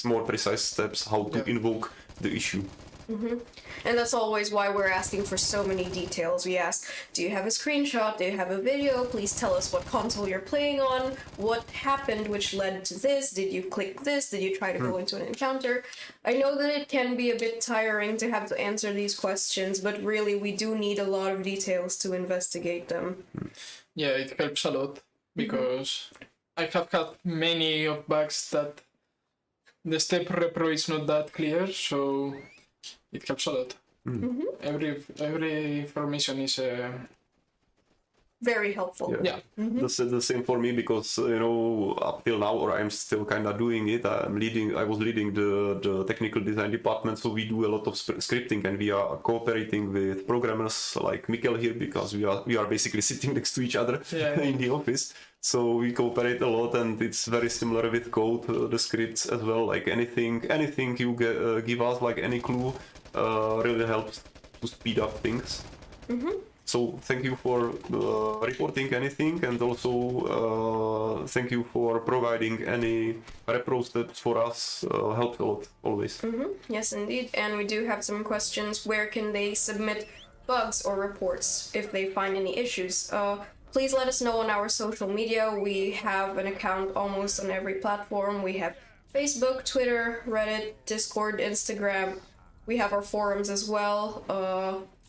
more precise steps how to invoke the issue. And that's always why we're asking for so many details. We ask, do you have a screenshot? Do you have a video? Please tell us what console you're playing on. What happened which led to this? Did you click this? Did you try to go into an encounter? I know that it can be a bit tiring to have to answer these questions, but really we do need a lot of details to investigate them. Yeah, it helps a lot because I have had many of bugs that the step repro is not that clear, so it helps a lot. Every information is very helpful. yeah. That's the same for me because up till now, or I'm still kind of doing it. I was leading the technical design department, so we do a lot of scripting, and we are cooperating with programmers like Mikel here because we are basically sitting next to each other in the office. So we cooperate a lot, and it's very similar with code, the scripts as well. Like anything you give us, like any clue, really helps to speed up things. So thank you for reporting anything, and also thank you for providing any repro steps for us. Helps a lot, always. Yes, indeed. And we do have some questions. Where can they submit bugs or reports if they find any issues? Please let us know on our social media. We have an account almost on every platform. We have Facebook, Twitter, Reddit, Discord, Instagram. We have our forums as well.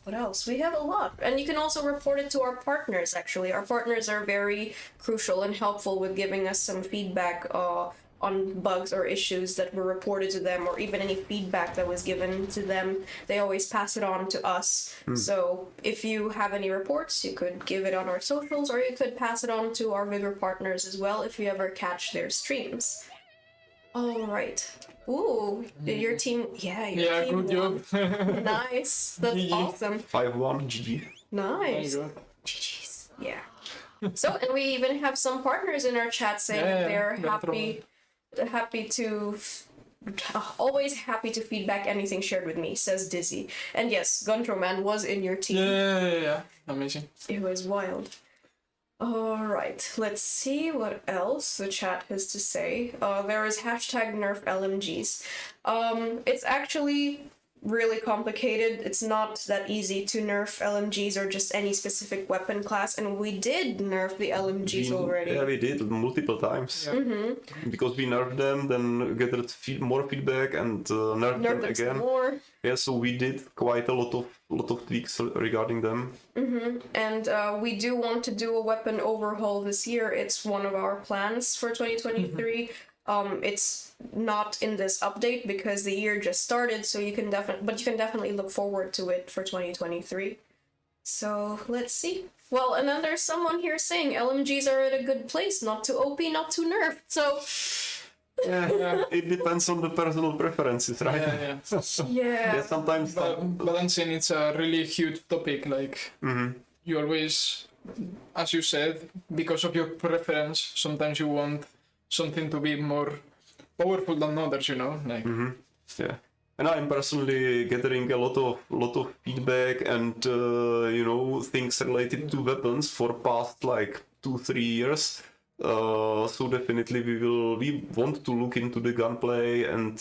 What else? We have a lot. And you can also report it to our partners, actually. Our partners are very crucial and helpful with giving us some feedback on bugs or issues that were reported to them, or even any feedback that was given to them. They always pass it on to us. So if you have any reports, you could give it on our socials, or you could pass it on to our Vigor partners as well if you ever catch their streams. All right. Ooh, your team, your team good won. job. Nice. That's GG. awesome. 5-1, GG. Nice. GG's. Yeah. So, and we even have some partners in our chat saying they're happy to always happy to feedback anything shared with me, says Dizzy. And yes, Guntroman was in your team. Yeah. Amazing. It was wild. Alright, let's see what else the chat has to say. There is hashtag nerf LMGs. It's actually really complicated. It's not that easy to nerf LMGs or just any specific weapon class, and we did nerf the LMGs already. Yeah, we did multiple times. Yeah. Because we nerfed them, then gathered more feedback and nerfed them again. More. Yeah, so we did quite a lot of tweaks regarding them. And we do want to do a weapon overhaul this year. It's one of our plans for 2023. It's not in this update because the year just started, so you can definitely look forward to it for 2023. So let's see. Well, and then there's someone here saying LMGs are at a good place, not too OP, not too nerf. So Yeah, it depends on the personal preferences, right? Yeah. Sometimes. But I'm saying it's a really huge topic. Like you always, as you said, because of your preference, sometimes you want something to be more powerful than others, like. Yeah, and I'm personally gathering a lot of feedback and things related to weapons for past like 2-3 years. So definitely we want to look into the gunplay and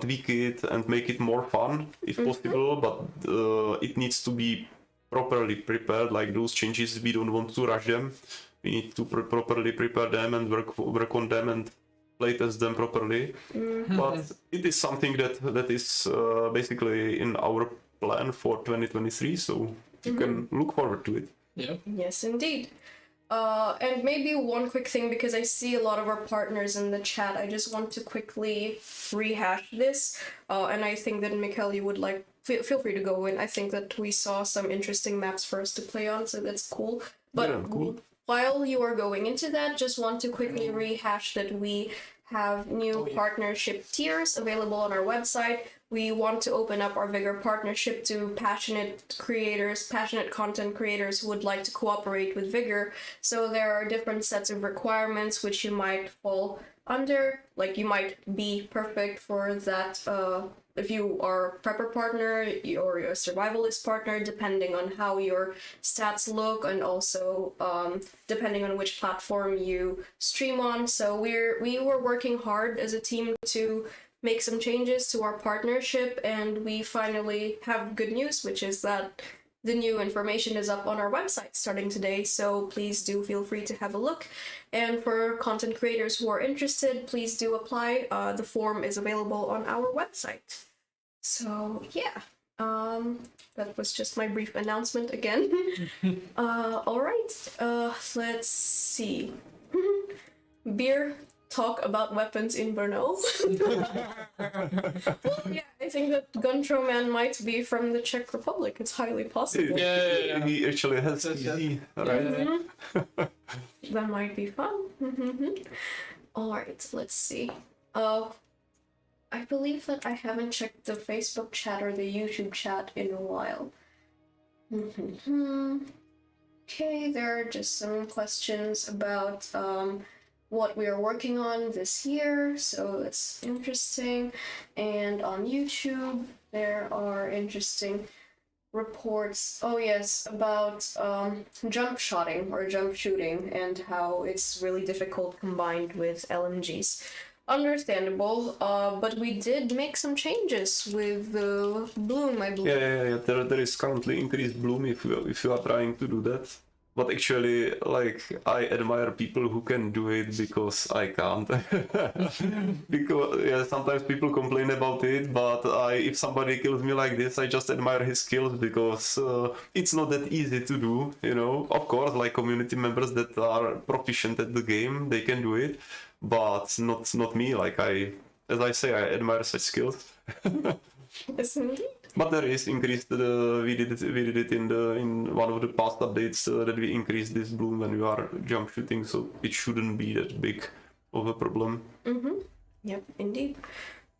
tweak it and make it more fun if possible, but it needs to be properly prepared. Like those changes, we don't want to rush them. We need to properly prepare them and work on them and playtest them properly. But it is something that is basically in our plan for 2023, so you can look forward to it. Yeah. Yes, indeed. And maybe one quick thing, because I see a lot of our partners in the chat, I just want to quickly rehash this. And I think that Mikel, you would feel free to go in. I think that we saw some interesting maps for us to play on, so that's cool. But Yeah, cool. While you are going into that, just want to quickly rehash that we have new partnership tiers available on our website. We want to open up our Vigor partnership to passionate content creators who would like to cooperate with Vigor. So there are different sets of requirements which you might fall under. Like you might be perfect for that if you are a prepper partner or a survivalist partner, depending on how your stats look and also depending on which platform you stream on. So we were working hard as a team to make some changes to our partnership, and we finally have good news, which is that the new information is up on our website starting today, so please do feel free to have a look. And for content creators who are interested, please do apply. The form is available on our website. So yeah, that was just my brief announcement again. All right, let's see. Beer talk about weapons in Brno. Well, yeah, I think that Gunthrow Man might be from the Czech Republic. It's highly possible. Yeah. He actually has DayZ, right? That might be fun. All right, let's see. I believe that I haven't checked the Facebook chat or the YouTube chat in a while. Okay, there are just some questions about what we are working on this year, so it's interesting. And on YouTube, there are interesting reports, oh yes, about jump shotting or jump shooting and how it's really difficult combined with LMGs. Understandable, but we did make some changes with the bloom, I believe. Yeah. There is currently increased bloom if you are trying to do that. But actually, like, I admire people who can do it because I can't. Because yeah, sometimes people complain about it, but if somebody kills me like this, I just admire his skills because it's not that easy to do, you know. Of course, like community members that are proficient at the game, they can do it, but not me. Like as I say, I admire such skills. Yes, indeed. But there is increased. We did it in one of the past updates that we increased this bloom when we are jump shooting, so it shouldn't be that big of a problem. Yep, indeed.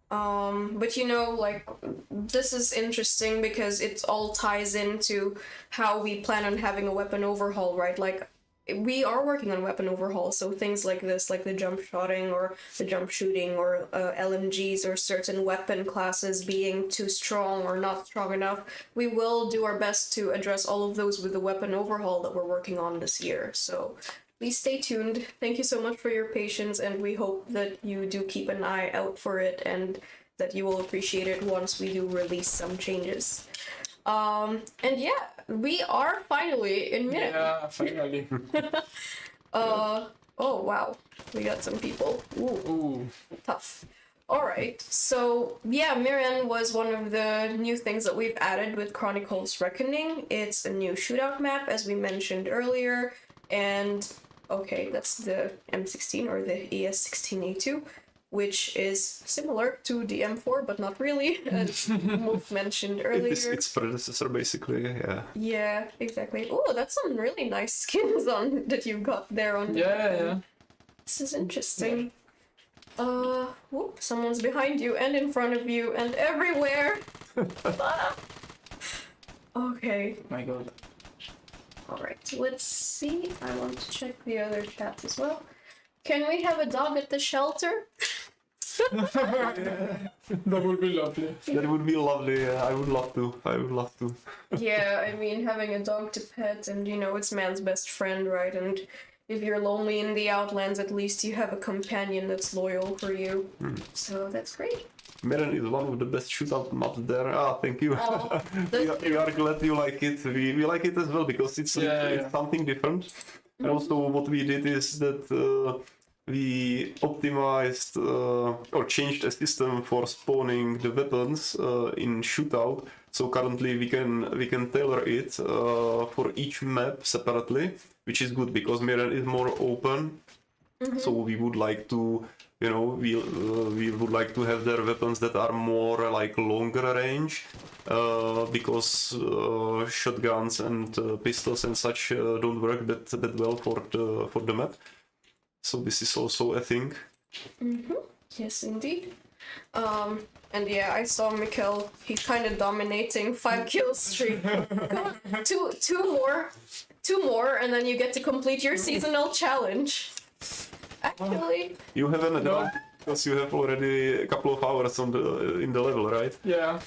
But you know, like, this is interesting because it all ties into how we plan on having a weapon overhaul, right? Like, we are working on weapon overhaul, so things like this, like the jump shotting or the jump shooting or LMGs or certain weapon classes being too strong or not strong enough, we will do our best to address all of those with the weapon overhaul that we're working on this year. So please stay tuned. Thank you so much for your patience, and we hope that you do keep an eye out for it and that you will appreciate it once we do release some changes. And yeah, we are finally in Myren. Yeah, finally. Oh wow, we got some people. Ooh, tough. All right, so yeah, Myren was one of the new things that we've added with Chronicles Reckoning. It's a new shootout map, as we mentioned earlier, and okay, that's the M16 or the ES16A2. Which is similar to the M4, but not really, as Wolf mentioned earlier. It's predecessor, basically, yeah. Yeah, exactly. Oh, that's some really nice skins on that you got there on the Yeah. This is interesting. Whoop, someone's behind you and in front of you and everywhere. Okay. My god. Alright, let's see. I want to check the other chats as well. Can we have a dog at the shelter? That would be lovely. That would be lovely. I would love to. Yeah, I mean, having a dog to pet, and you know, it's man's best friend, right? And if you're lonely in the Outlands, at least you have a companion that's loyal for you. So that's great. Myren is one of the best shootout maps there. Thank you. Oh, we are glad you like it. We like it as well because it's something different. And also what we did is that we optimized or changed a system for spawning the weapons in shootout. So currently we can tailor it for each map separately, which is good because Myren is more open. So we would like to, you know, we would like to have their weapons that are more like longer range, because shotguns and pistols and such don't work that well for the map. So this is also a thing. Yes, indeed. And yeah, I saw Mikel. He's kind of dominating 5 kill streak. Come on, two more, and then you get to complete your seasonal challenge. Actually, You have an advantage because you have already a couple of hours in the level, right? Yeah.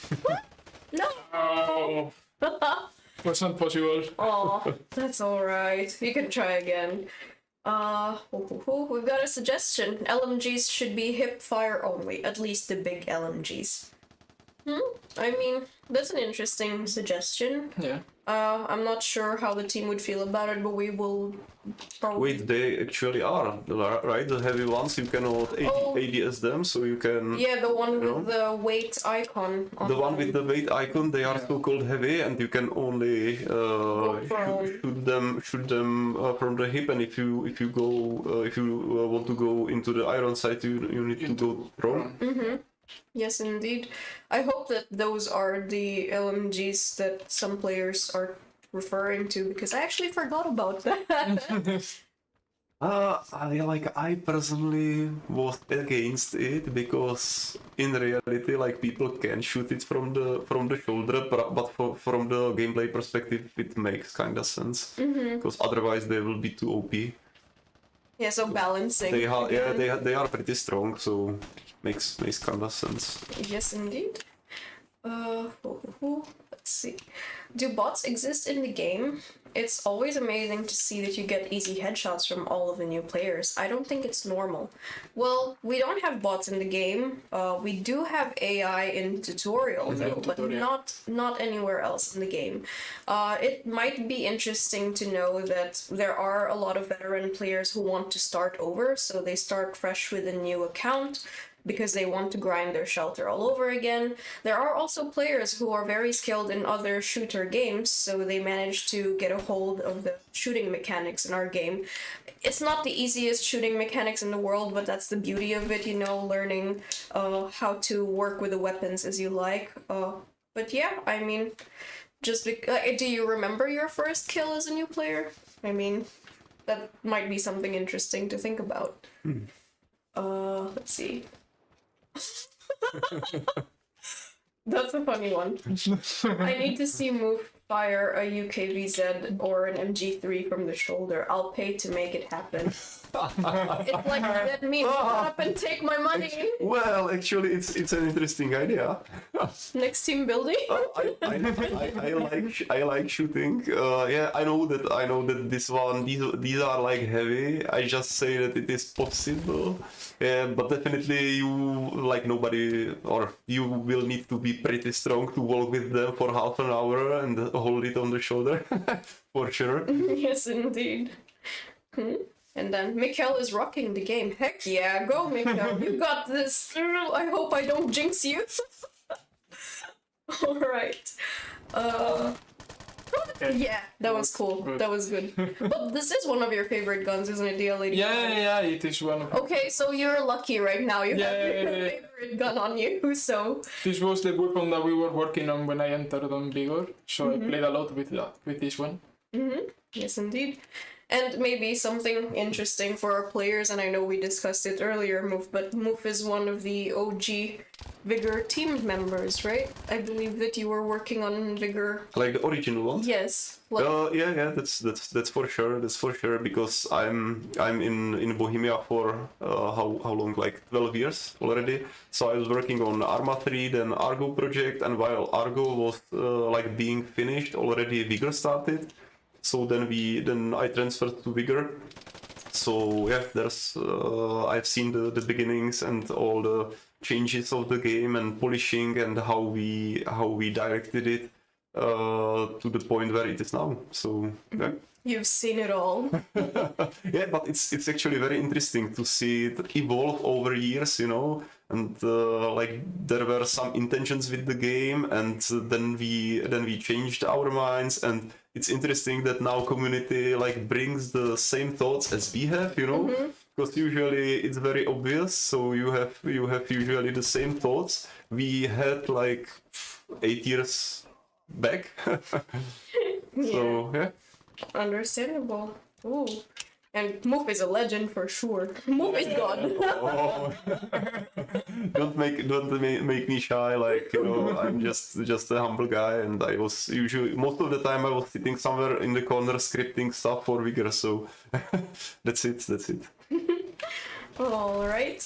no. Oh, was not possible. Oh, that's all right. You can try again. We've got a suggestion. LMGs should be hip fire only, at least the big LMGs. I mean, that's an interesting suggestion. Yeah. I'm not sure how the team would feel about it, but we will probably... Wait, they actually are, right? The heavy ones, you cannot ADS them, so you can... Yeah, the one you know? with the weight icon. On The one with the weight icon, they are so-called heavy, and you can only shoot them from the hip. And if you want to go into the iron side, you need to go prone. Yes, indeed. I hope that those are the LMGs that some players are referring to, because I actually forgot about that. I personally was against it because in reality, like, people can shoot it from the shoulder, but from the gameplay perspective, it makes kind of sense because otherwise they will be too OP. Yeah, so balancing. They are pretty strong, so makes kind of sense. Yes, indeed. Let's see. Do bots exist in the game? It's always amazing to see that you get easy headshots from all of the new players. I don't think it's normal. Well, we don't have bots in the game. We do have AI in tutorial, though, but not anywhere else in the game. It might be interesting to know that there are a lot of veteran players who want to start over, so they start fresh with a new account, because they want to grind their shelter all over again. There are also players who are very skilled in other shooter games, so they manage to get a hold of the shooting mechanics in our game. It's not the easiest shooting mechanics in the world, but that's the beauty of it, you know, learning how to work with the weapons as you like. But yeah, I mean, do you remember your first kill as a new player? I mean, that might be something interesting to think about. Let's see. That's a funny one. I need to see Move fire a UKVZ or an MG3 from the shoulder. I'll pay to make it happen. It's like that meme. Shut up and take my money. Well, actually, it's an interesting idea. Next team building. I like shooting. Yeah, I know that these are like heavy. I just say that it is possible. Yeah, but definitely nobody, or you will need to be pretty strong to walk with them for half an hour and hold it on the shoulder, for sure. Yes, indeed. And then Mikel is rocking the game. Heck yeah, go Mikel, you got this. I hope I don't jinx you. Alright. Yeah, that was cool. Good. That was good. But this is one of your favorite guns, isn't it, DLA? Yeah, it is one of... Okay, so you're lucky right now. You have your favorite gun on you, so... This was the weapon that we were working on when I entered on Vigor, so I played a lot with this one. Yes, indeed. And maybe something interesting for our players, and I know we discussed it earlier, Moof, but Moof is one of the OG Vigor team members, right? I believe that you were working on Vigor. Like the original ones? Yes. Yeah, that's for sure. That's for sure, because I'm in Bohemia for how long? Like 12 years already. So I was working on Arma 3, then Argo project, and while Argo was like being finished, already Vigor started. So then I transferred to Vigor. So yeah, I've seen the beginnings and all the changes of the game and polishing and how we directed it to the point where it is now. So yeah. You've seen it all. Yeah, but it's actually very interesting to see it evolve over years, you know. And like there were some intentions with the game, and then we changed our minds. And it's interesting that now community like brings the same thoughts as we have, you know. Because usually it's very obvious. So you have usually the same thoughts we had like 8 years back. So yeah. Understandable. Ooh. And Moof is a legend for sure. Moof is God. Oh. Don't make me shy. Like, you know, I'm just a humble guy, and I was usually most of the time I was sitting somewhere in the corner scripting stuff for Vigor. So that's it. All right.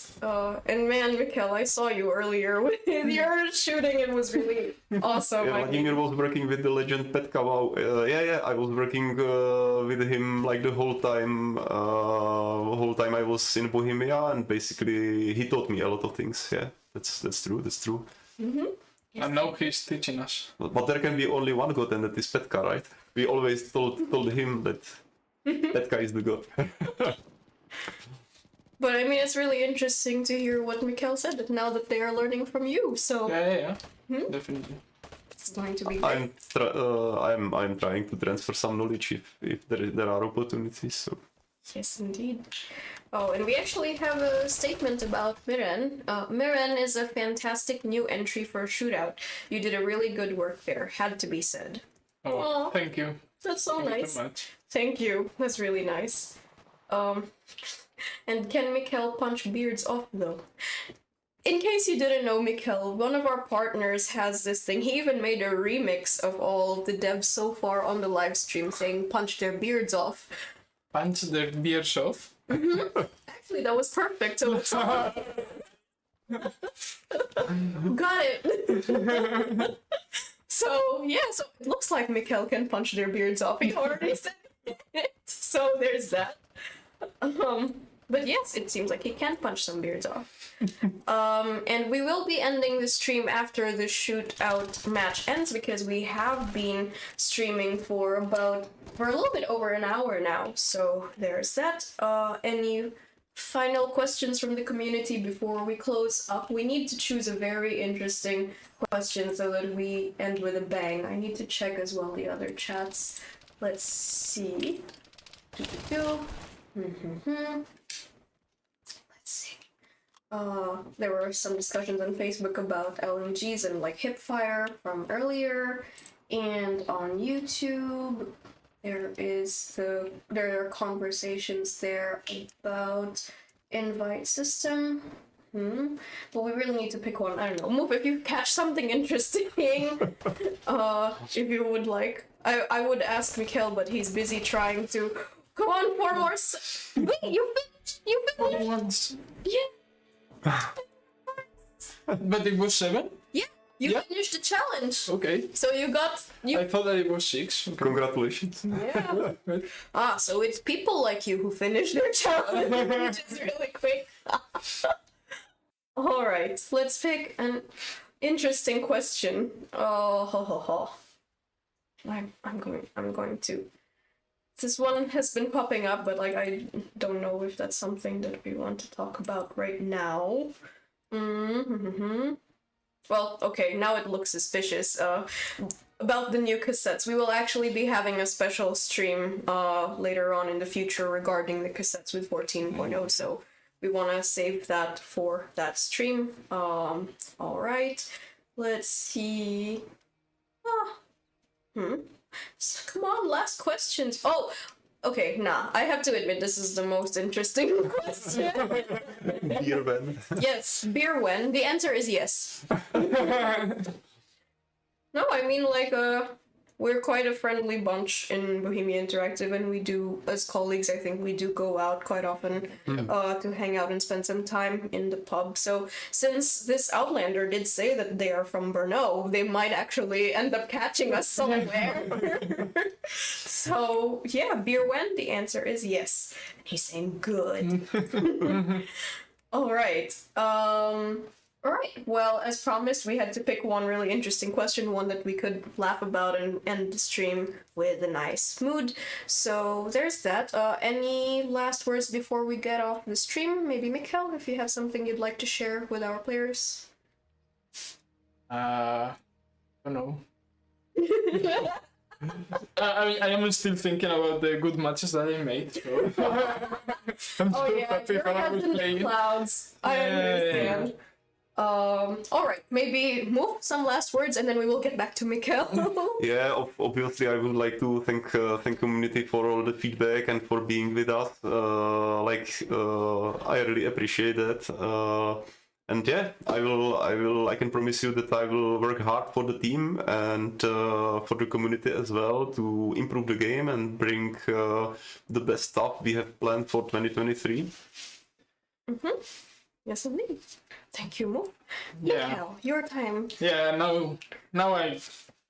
And man, Mikel, I saw you earlier with your shooting. It was really awesome. Yeah, I think. Vladimír was working with the legend Petka. Wow. Yeah, I was working with him like the whole time. Whole time I was in Bohemia, and basically he taught me a lot of things. Yeah, that's true. That's true. And now he's teaching us. But there can be only one god, and that is Petka, right? We always told him that Petka is the god. But I mean, it's really interesting to hear what Mikel said. That now that they are learning from you, so Yeah. Definitely. it's going to be great. I'm trying to transfer some knowledge if there are opportunities. So. Yes, indeed. Oh, and we actually have a statement about Myren. Myren is a fantastic new entry for a shootout. You did a really good work there. Had to be said. Oh, Aw. thank you. That's so Thank you nice. so much. Thank you. That's really nice. And can Mikel punch beards off though? In case you didn't know, Mikel, one of our partners has this thing. He even made a remix of all of the devs so far on the live stream saying punch their beards off. Punch their beards off. Actually, that was perfect. So got it. So yeah, so it looks like Mikel can punch their beards off. He already said it. So there's that. But yes, it seems like he can punch some beards off. And we will be ending the stream after the shootout match ends because we have been streaming for a little bit over an hour now. So there's that. Any final questions from the community before we close up? We need to choose a very interesting question so that we end with a bang. I need to check as well the other chats. Let's see. Let's see. There were some discussions on Facebook about LMGs and like hipfire from earlier, and on YouTube there are conversations there about invite system. But we really need to pick one. I don't know. Move if you catch something interesting. If you would like. I would ask Mikel, but he's busy trying to. Come on, 4 more. Wait, you finished? You finished? Once. Yeah. But it was 7? Yeah. You Yeah. finished the challenge. Okay. So you got I thought that it was 6. Okay. Congratulations. Yeah. So it's people like you who finish their challenge, which is really quick. All right. Let's pick an interesting question. I'm going to. This one has been popping up, but like I don't know if that's something that we want to talk about right now. Well, okay, now it looks suspicious. About the new cassettes, we will actually be having a special stream later on in the future regarding the cassettes with 14.0, so we want to save that for that stream. All right, let's see. So, come on, last questions. Oh, okay, nah. I have to admit, this is the most interesting question. Beer when? Yes, beer when? The answer is yes. No, I mean, like, we're quite a friendly bunch in Bohemia Interactive, and we do, as colleagues, I think we do go out quite often to hang out and spend some time in the pub. So, since this Outlander did say that they are from Brno, they might actually end up catching us somewhere. So, yeah, beer when? The answer is yes. He's saying good. All right. Alright, well, as promised, we had to pick one really interesting question, one that we could laugh about and end the stream with a nice mood. So there's that. Any last words before we get off the stream? Maybe Mikel, if you have something you'd like to share with our players? I don't know. I mean, I am still thinking about the good matches that I made. So. I'm Oh so yeah, happy your how I head's was in the playing. clouds. I understand. Alright, maybe move some last words and then we will get back to Mikel. Yeah, obviously I would like to thank community for all the feedback and for being with us. I really appreciate that. And yeah, I can promise you that I will work hard for the team and for the community as well to improve the game and bring the best stuff we have planned for 2023. Mm-hmm. Yes, indeed. Thank you, Mo. Yeah. Mikel, your time. Yeah, now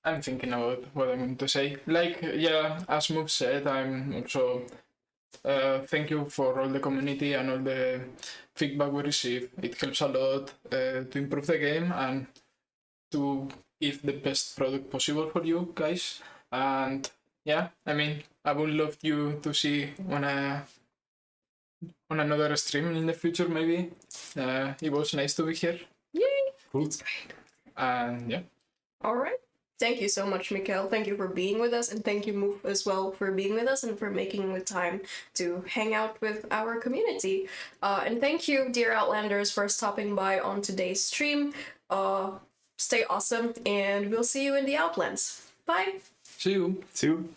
I'm thinking about what I'm going to say. Like, yeah, as Move said, I'm also thank you for all the community and all the feedback we receive. It helps a lot to improve the game and to give the best product possible for you guys. And yeah, I mean, I would love you to see on another stream in the future, maybe. It was nice to be here. Yay! Cool. That's great. And yeah. All right. Thank you so much, Mikel. Thank you for being with us, and thank you, Moof, as well, for being with us and for making the time to hang out with our community. And thank you, dear Outlanders, for stopping by on today's stream. Stay awesome, and we'll see you in the Outlands. Bye! See you. See you.